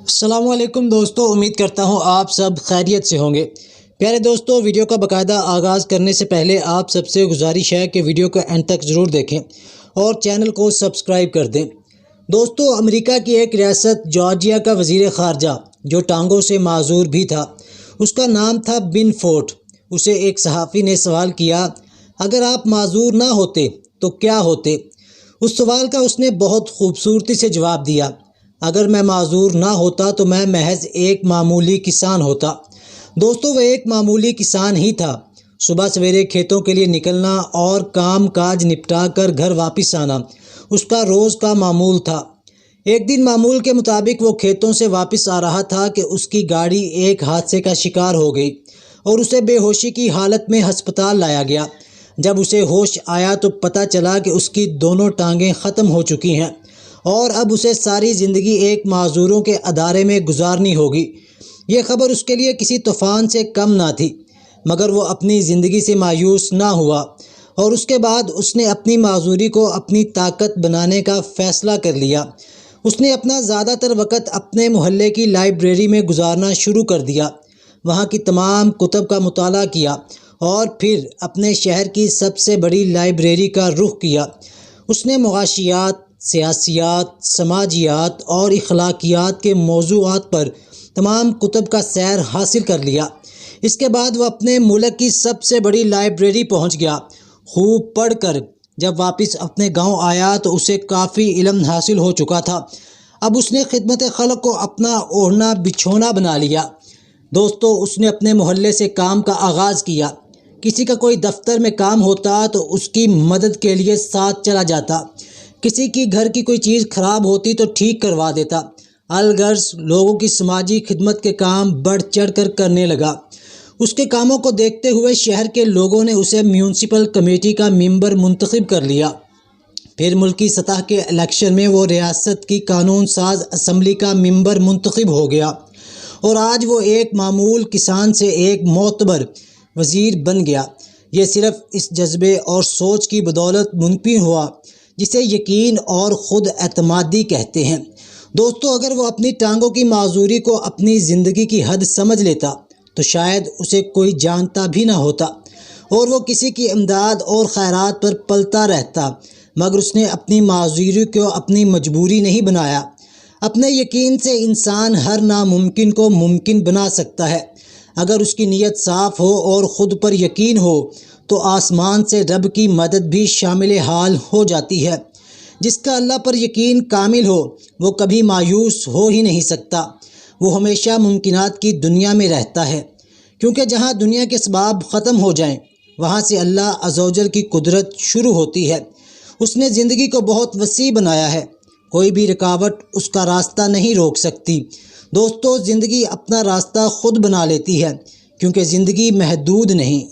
السلام علیکم دوستو، امید کرتا ہوں آپ سب خیریت سے ہوں گے۔ پیارے دوستو، ویڈیو کا باقاعدہ آغاز کرنے سے پہلے آپ سب سے گزارش ہے کہ ویڈیو کو اینڈ تک ضرور دیکھیں اور چینل کو سبسکرائب کر دیں۔ دوستو، امریکہ کی ایک ریاست جارجیا کا وزیر خارجہ جو ٹانگوں سے معذور بھی تھا، اس کا نام تھا بن فورٹ۔ اسے ایک صحافی نے سوال کیا، اگر آپ معذور نہ ہوتے تو کیا ہوتے؟ اس سوال کا اس نے بہت خوبصورتی سے جواب دیا، اگر میں معذور نہ ہوتا تو میں محض ایک معمولی کسان ہوتا۔ دوستو، وہ ایک معمولی کسان ہی تھا۔ صبح سویرے کھیتوں کے لیے نکلنا اور کام کاج نپٹا کر گھر واپس آنا اس کا روز کا معمول تھا۔ ایک دن معمول کے مطابق وہ کھیتوں سے واپس آ رہا تھا کہ اس کی گاڑی ایک حادثے کا شکار ہو گئی اور اسے بے ہوشی کی حالت میں ہسپتال لایا گیا۔ جب اسے ہوش آیا تو پتہ چلا کہ اس کی دونوں ٹانگیں ختم ہو چکی ہیں اور اب اسے ساری زندگی ایک معذوروں کے ادارے میں گزارنی ہوگی۔ یہ خبر اس کے لیے کسی طوفان سے کم نہ تھی، مگر وہ اپنی زندگی سے مایوس نہ ہوا اور اس کے بعد اس نے اپنی معذوری کو اپنی طاقت بنانے کا فیصلہ کر لیا۔ اس نے اپنا زیادہ تر وقت اپنے محلے کی لائبریری میں گزارنا شروع کر دیا، وہاں کی تمام کتب کا مطالعہ کیا اور پھر اپنے شہر کی سب سے بڑی لائبریری کا رخ کیا۔ اس نے معاشیات، سیاسیات، سماجیات اور اخلاقیات کے موضوعات پر تمام کتب کا سیر حاصل کر لیا۔ اس کے بعد وہ اپنے ملک کی سب سے بڑی لائبریری پہنچ گیا۔ خوب پڑھ کر جب واپس اپنے گاؤں آیا تو اسے کافی علم حاصل ہو چکا تھا۔ اب اس نے خدمت خلق کو اپنا اوڑھنا بچھونا بنا لیا۔ دوستو، اس نے اپنے محلے سے کام کا آغاز کیا۔ کسی کا کوئی دفتر میں کام ہوتا تو اس کی مدد کے لیے ساتھ چلا جاتا۔ کسی کی گھر کی کوئی چیز خراب ہوتی تو ٹھیک کروا دیتا۔ الغرض لوگوں کی سماجی خدمت کے کام بڑھ چڑھ کر کرنے لگا۔ اس کے کاموں کو دیکھتے ہوئے شہر کے لوگوں نے اسے میونسپل کمیٹی کا ممبر منتخب کر لیا۔ پھر ملکی سطح کے الیکشن میں وہ ریاست کی قانون ساز اسمبلی کا ممبر منتخب ہو گیا اور آج وہ ایک معمول کسان سے ایک معتبر وزیر بن گیا۔ یہ صرف اس جذبے اور سوچ کی بدولت ممکن ہوا جسے یقین اور خود اعتمادی کہتے ہیں۔ دوستو، اگر وہ اپنی ٹانگوں کی معذوری کو اپنی زندگی کی حد سمجھ لیتا تو شاید اسے کوئی جانتا بھی نہ ہوتا اور وہ کسی کی امداد اور خیرات پر پلتا رہتا، مگر اس نے اپنی معذوری کو اپنی مجبوری نہیں بنایا۔ اپنے یقین سے انسان ہر ناممکن کو ممکن بنا سکتا ہے۔ اگر اس کی نیت صاف ہو اور خود پر یقین ہو تو آسمان سے رب کی مدد بھی شامل حال ہو جاتی ہے۔ جس کا اللہ پر یقین کامل ہو وہ کبھی مایوس ہو ہی نہیں سکتا، وہ ہمیشہ ممکنات کی دنیا میں رہتا ہے، کیونکہ جہاں دنیا کے اسباب ختم ہو جائیں وہاں سے اللہ عز و جل کی قدرت شروع ہوتی ہے۔ اس نے زندگی کو بہت وسیع بنایا ہے، کوئی بھی رکاوٹ اس کا راستہ نہیں روک سکتی۔ دوستو، زندگی اپنا راستہ خود بنا لیتی ہے، کیونکہ زندگی محدود نہیں۔